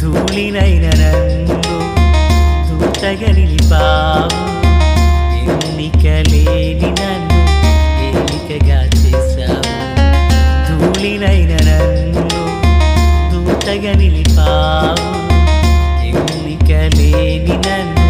ధూళినైన నన్ను దూతగా నిలిపావు, ఎన్నిక లేని నన్ను ఏలికగా చేశావు. ధూళినైన నన్ను దూతగా నిలిపావు, ఎన్నిక లేని నన్ను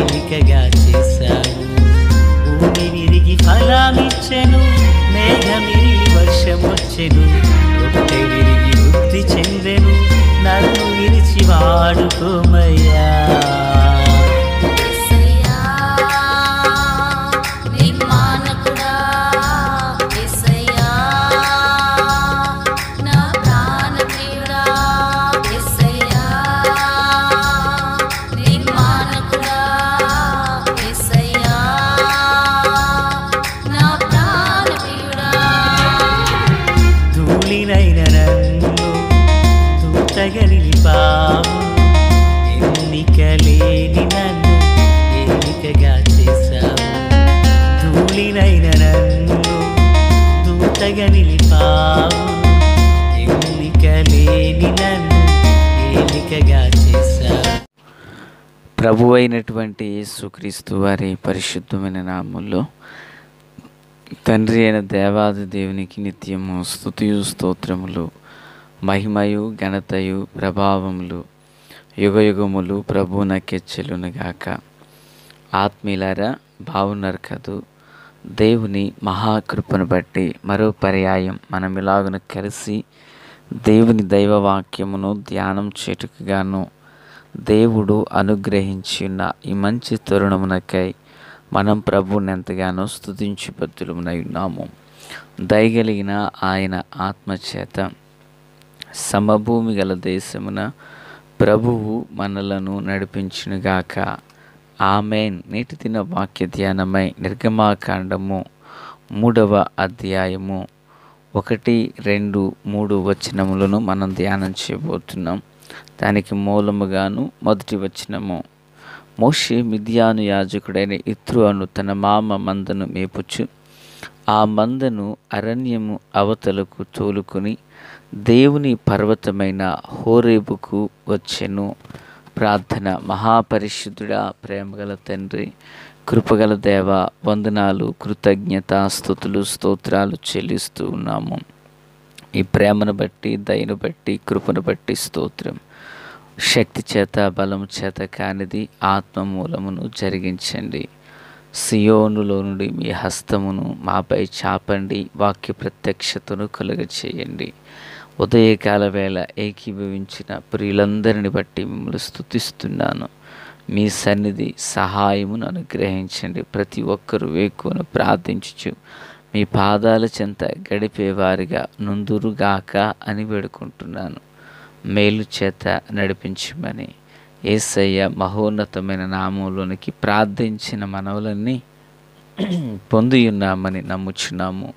ఏలికగా చేశావు. భూమి విరిగి ఫలమిచ్చెను, మేఘమిరిగి వర్షమొచ్చెను, రొట్టె విరిగి వృద్ధి చెందెను, నన్ను విరిచి వాడుకోమయ్యా. ధూళినైన నన్ను దూతగా నిలిపావు, ఎన్నిక లేని నన్ను ఏలికగా చేశావు. ధూళినైన నన్ను దూతగా నిలిపావు, ఎన్నిక లేని నన్ను ఏలికగా చేశావు. ప్రభువైనటువంటి యేసుక్రీస్తు వారి పరిశుద్ధమైన నామములో తండ్రి అయిన దేవాది దేవునికి నిత్యము స్తుతియు స్తోత్రములు, మహిమయు ఘనతయు ప్రభావములు యుగయుగములు ప్రభువునకెచ్చెలునుగాక. ఆత్మీయులారా, బాగున్నారు కదూ? దేవుని మహాకృపను బట్టి మరో పర్యాయం మనం ఇలాగున కలిసి దేవుని దైవవాక్యమును ధ్యానం చేటుకుగాను దేవుడు అనుగ్రహించిన ఈ మంచి తరుణమునకై మనం ప్రభువుని ఎంతగానో స్తుతించి బద్దులమునై ఉన్నాము. దయగలిగిన ఆయన ఆత్మచేత సమభూమి గల దేశమున ప్రభువు మనలను నడిపించునుగాక. ఆమేన్. నేటి దిన వాక్య ధ్యానమై నిర్గమాకాండము 3వ అధ్యాయము 1, 2, 3 వచనములను మనం ధ్యానం చేయబోతున్నాం. దానికి మూలముగాను మొదటి వచనము: మోషే మిద్యాను యాజకుడైన యిత్రో అను తన మామ మందను మేపుచు ఆ మందను అరణ్యము అవతలకు తోలుకొని దేవుని పర్వతమైన హోరేబుకు వచ్చెను. ప్రార్థన. మహాపరిశుద్ధుడా, ప్రేమగల తండ్రి, కృపగల దేవ, వందనాలు, కృతజ్ఞత, స్తుతులు, స్తోత్రాలు చెల్లిస్తూ ఉన్నాము. ఈ ప్రేమను బట్టి, దయను బట్టి, కృపను బట్టి స్తోత్రం. శక్తి చేత, బలము చేత కానిది ఆత్మ మూలమును జరిగించండి. సియోనులో నుండి మీ హస్తమును మాపై చాపండి, వాక్య ప్రత్యక్షతను కలుగచేయండి. ఉదయకాల వేళ ఏకీభవించిన ప్రియులందరిని బట్టి మిమ్మల్ని స్తుతిస్తున్నాను. మీ సన్నిధి సహాయమును అనుగ్రహించండి. ప్రతి ఒక్కరూ వేకువను ప్రార్థించుచు మీ పాదాల చెంత గడిపేవారిగా నుందురుగాక అని వేడుకుంటున్నాను. మేలు చేత నడిపించమని యేసయ్య మహోన్నతమైన నామంలోనికి ప్రార్థించిన మనవులన్నీ పొందియున్నామని నమ్ముచున్నాము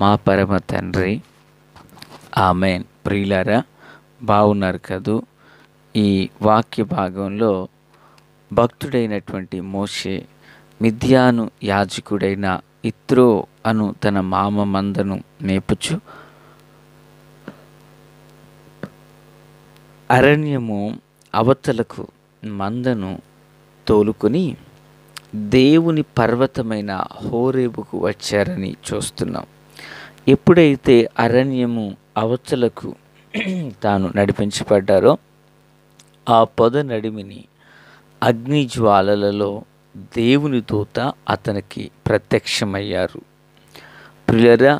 మా పరమ తండ్రి. ఆమేన్. ప్రియులారా, బాగున్నారు కదూ? ఈ వాక్య భాగంలో భక్తుడైనటువంటి మోషే మిద్యాను యాజకుడైన యిత్రో అను తన మామ మందను మేపుచు అరణ్యము అవతలకు మందను తోలుకొని దేవుని పర్వతమైన హోరేబుకు వచ్చారని చూస్తున్నాం. ఎప్పుడైతే అరణ్యము అవతలకు తాను నడిపించబడ్డారో ఆ పొద నడిమిని అగ్నిజ్వాలలలో దేవుని దూత అతనికి ప్రత్యక్షమయ్యారు. ప్రియులారా,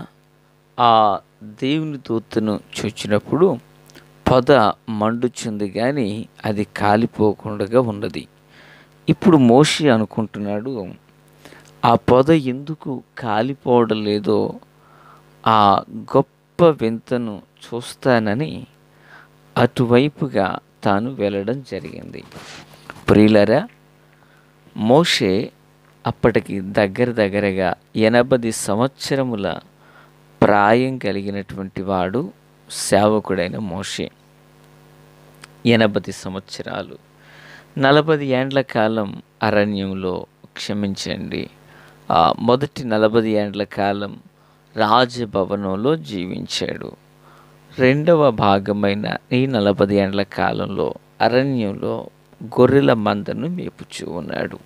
ఆ దేవుని దూతను చూచినప్పుడు పొద మండుచుంది కానీ అది కాలిపోకుండా ఉన్నది. ఇప్పుడు మోషే అనుకుంటున్నాడు, ఆ పొద ఎందుకు కాలిపోవడం లేదో ఆ గొప్ప వింతను చూస్తానని అటువైపుగా తాను వెళ్ళడం జరిగింది. ప్రియులారా, మోషే అప్పటికి దగ్గరగా 80 సంవత్సరముల ప్రాయం కలిగినటువంటి వాడు. సేవకుడైన మోషే 80 సంవత్సరాలు, 40 ఏండ్ల కాలం అరణ్యంలో, క్షమించండి, మొదటి 40 ఏండ్ల కాలం రాజభవనంలో జీవించాడు. రెండవ భాగమైన ఈ 40 ఏండ్ల కాలంలో అరణ్యంలో గొర్రెల మందను మేపుచూ ఉన్నాడు.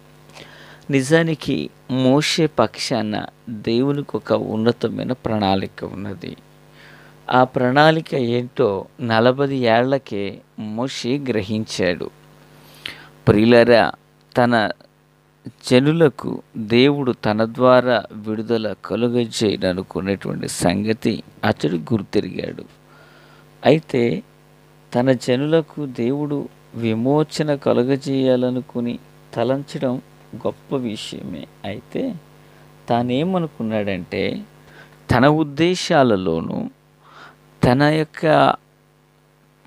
నిజానికి మోషే పక్షాన దేవునికి ఒక ఉన్నతమైన ప్రణాళిక ఉన్నది. ఆ ప్రణాళిక ఏంటో 40 ఏళ్లకే మోషే గ్రహించాడు. ప్రియులారా, తన జనులకు దేవుడు తన ద్వారా విడుదల కలుగజేయననుకునేటువంటి సంగతి అతడు గుర్తెరిగాడు. అయితే తన జనులకు దేవుడు విమోచన కలుగజేయాలనుకుని తలంచడం గొప్ప విషయమే. అయితే తానేమనుకున్నాడంటే, తన ఉద్దేశాలలోనూ తన యొక్క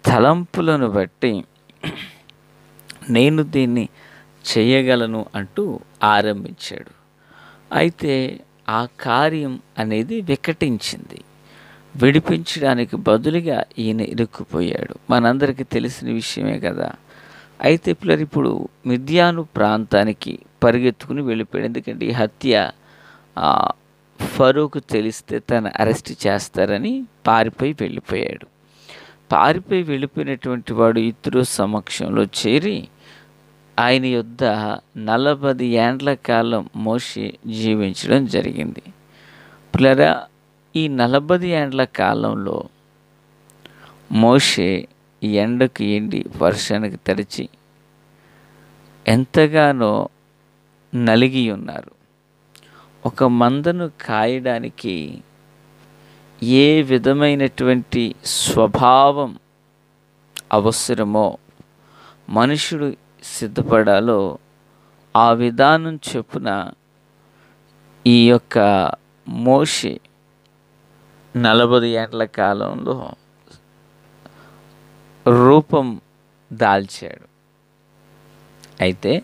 తలంపులను బట్టి నేను దీన్ని చేయగలను అంటూ ఆరంభించాడు. అయితే ఆ కార్యం అనేది వికటించింది. విడిపించడానికి బదులుగా ఈయన ఇరుక్కుపోయాడు. మనందరికీ తెలిసిన విషయమే కదా. అయితే ఇప్పుడు మిద్యాను ప్రాంతానికి పరిగెత్తుకుని వెళ్ళిపోయాడు. ఎందుకంటే ఈ హత్య ఫరోకు తెలిస్తే తను అరెస్ట్ చేస్తారని పారిపోయి వెళ్ళిపోయాడు. పారిపోయి వెళ్ళిపోయినటువంటి వాడు ఇతరు సమక్షంలో చేరి ఆయన యొద్ద 40 ఏండ్ల కాలం మోషే జీవించడం జరిగింది. పిల్లరా, ఈ 40 ఏండ్ల కాలంలో మోషే ఎండకు ఎండి వర్షానికి తడిచి ఎంతగానో నలిగి ఉన్నారు. ఒక మందను కాయడానికి ఏ విధమైనటువంటి స్వభావం అవసరమో మనుషుడు సిద్ధపడాలో ఆ విధానం చొప్పున ఈ యొక్క మోషే 40 ఏండ్ల కాలంలో రూపం దాల్చాడు. అయితే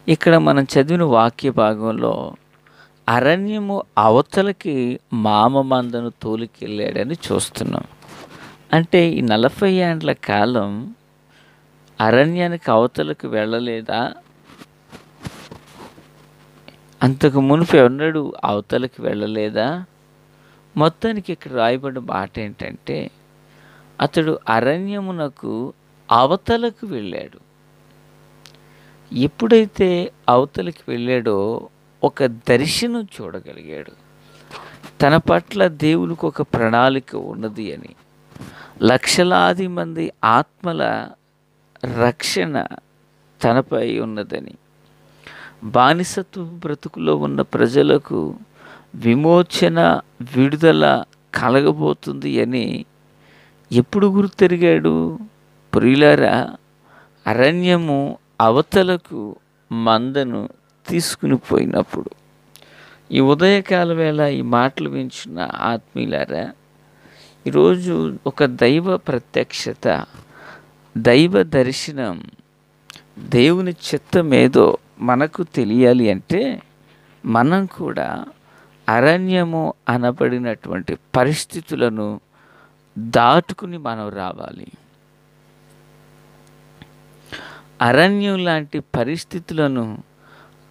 ఇక్కడ మనం చదివిన వాక్య భాగంలో అరణ్యము అవతలకి మామ మందను తోలికెళ్ళాడని చూస్తున్నాం. అంటే ఈ 40 ఏండ్ల కాలం అరణ్యానికి అవతలకు వెళ్ళలేదా? అంతకు మునుపు ఎన్నడూ అవతలకి వెళ్ళలేదా? మొత్తానికి ఇక్కడ రాయబడిన మాట ఏంటంటే, అతడు అరణ్యమునకు అవతలకు వెళ్ళాడు. ఎప్పుడైతే అవతలకి వెళ్ళాడో ఒక దర్శనం చూడగలిగాడు. తన పట్ల దేవునికి ఒక ప్రణాళిక ఉన్నది అని, లక్షలాది మంది ఆత్మల రక్షణ తనపై ఉన్నదని, బానిసత్వ బ్రతుకులో ఉన్న ప్రజలకు విమోచన విడుదల కలగబోతుంది అని ఎప్పుడు గుర్తెరిగాడు? ప్రియులారా, అరణ్యము అవతలకు మందను తీసుకుని పోయినప్పుడు. ఈ ఉదయకాల వేళ ఈ మాటలు వింటున్న ఆత్మీయులారా, ఈరోజు ఒక దైవ ప్రత్యక్షత, దైవ దర్శనం, దేవుని చిత్తం ఏదో మనకు తెలియాలి అంటే మనం కూడా అరణ్యము అనబడినటువంటి పరిస్థితులను దాటుకుని మనం రావాలి. అరణ్యం లాంటి పరిస్థితులను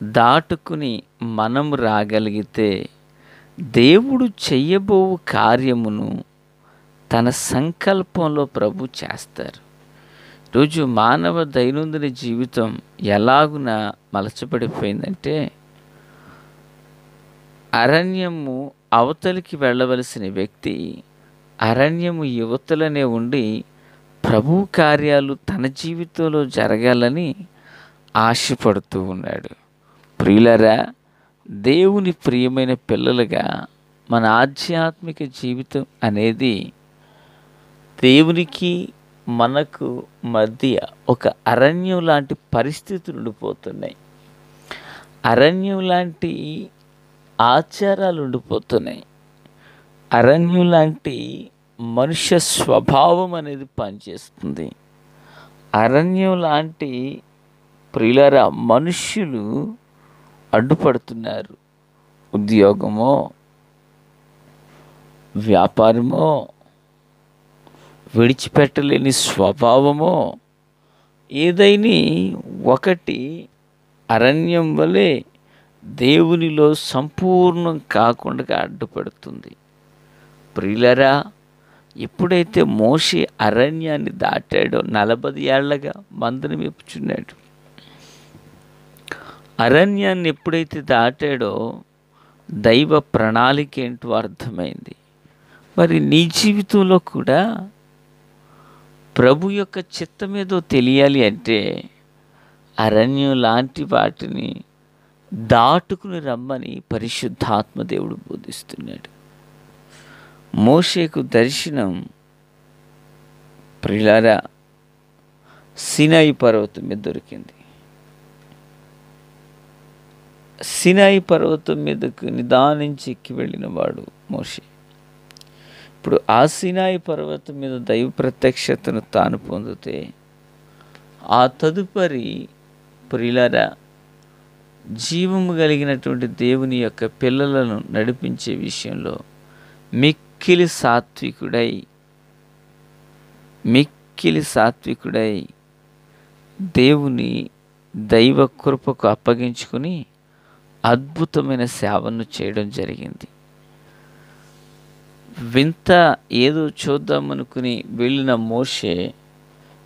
దాటుకుని మనం రాగలిగితే దేవుడు చెయ్యబో కార్యమును తన సంకల్పంలో ప్రభు చేస్తారు. రోజు మానవ దైనందిన జీవితం ఎలాగున మలచబడిపోయిందంటే, అరణ్యము అవతలికి వెళ్ళవలసిన వ్యక్తి అరణ్యము యువతలనే ఉండి ప్రభు కార్యాలు తన జీవితంలో జరగాలని ఆశపడుతూ ఉన్నాడు. ప్రియులరా, దేవుని ప్రియమైన పిల్లలుగా మన ఆధ్యాత్మిక జీవితం అనేది దేవునికి మనకు మధ్య ఒక అరణ్యం లాంటి పరిస్థితులు ఉండిపోతున్నాయి. అరణ్యం లాంటి ఆచారాలు ఉండిపోతున్నాయి. అరణ్యం లాంటి మనుష్య స్వభావం అనేది పనిచేస్తుంది. అరణ్యం లాంటి ప్రియులారా మనుష్యులు అడ్డుపడుతున్నారు. ఉద్యోగమో, వ్యాపారమో, విడిచిపెట్టలేని స్వభావమో ఏదైనా ఒకటి అరణ్యం వలె దేవునిలో సంపూర్ణం కాకుండా అడ్డుపడుతుంది. ప్రియులారా, ఎప్పుడైతే మోషే అరణ్యాన్ని దాటాడో 40 ఏళ్లగా మందను మేపుచున్నాడు. అరణ్యాన్ని ఎప్పుడైతే దాటాడో దైవ ప్రణాళిక ఏంటో అర్థమైంది. మరి నీ జీవితంలో కూడా ప్రభు యొక్క చిత్తం ఏదో తెలియాలి అంటే అరణ్యం లాంటి వాటిని దాటుకుని రమ్మని పరిశుద్ధాత్మ దేవుడు బోధిస్తున్నాడు. మోషేకు దర్శనం ప్రియులారా సీనాయి పర్వతం మీద దొరికింది. సీనాయి పర్వతం మీదకు నిదానించి ఎక్కి వెళ్ళిన వాడు మోషే. ఇప్పుడు ఆ సీనాయి పర్వతం మీద దైవ ప్రత్యక్షతను తాను పొందితే ఆ తదుపరి ప్రియులారా జీవము కలిగినటువంటి దేవుని యొక్క పిల్లలను నడిపించే విషయంలో మిక్కిలి సాత్వికుడై దేవుని దైవ కృపకు అప్పగించుకుని అద్భుతమైన సేవను చేయడం జరిగింది. వింత ఏదో చూద్దామనుకుని వెళ్ళిన మోషే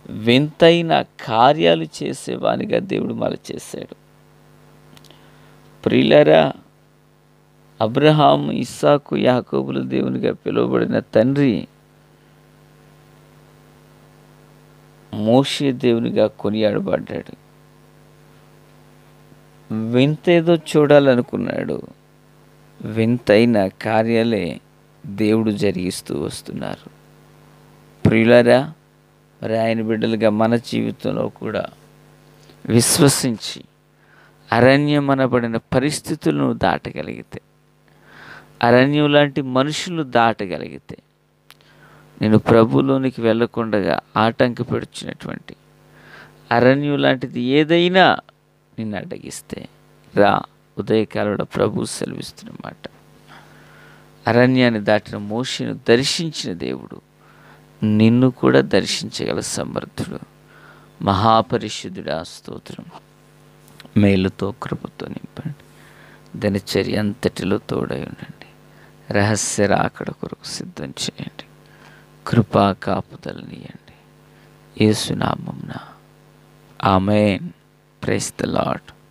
వింతైన కార్యాలు చేసేవానిగా దేవుడు మలచేశాడు. ప్రియులారా అబ్రహాము, ఇస్సాకు, యాకోబుల దేవునిగా పిలువబడిన తండ్రి మోషే దేవునిగా కొనియాడబడ్డాడు. వింత ఏదో చూడాలనుకున్నాడు. వింతైన కార్యాలే దేవుడు జరిగిస్తూ వస్తున్నారు. ప్రియులారా మరి ఆయన బిడ్డలుగా మన జీవితంలో కూడా విశ్వసించి అరణ్యం అనబడిన పరిస్థితులను దాటగలిగితే, అరణ్యం లాంటి మనుషులు దాటగలిగితే, నేను ప్రభులోనికి వెళ్ళకుండా ఆటంకపడుచున్నటువంటి అరణ్యం లాంటిది ఏదైనా నిన్ను అడ్డగిస్తే రా, ఉదయకాలంలో ప్రభు సెలవిస్తున్నమాట. అరణ్యాన్ని దాటిన మోషేను దర్శించిన దేవుడు నిన్ను కూడా దర్శించగల సమర్థుడు. మహాపరిశుద్ధుడా స్తోత్రం. మేలుతో కృపతో నింపండి. దినచర్య అంతటిలో తోడై ఉండండి. రహస్య రాకడ కొరకు సిద్ధం చేయండి. కృపా కాపుదలనియండి. యేసు నామమున ఆమేన్. Praise the lord.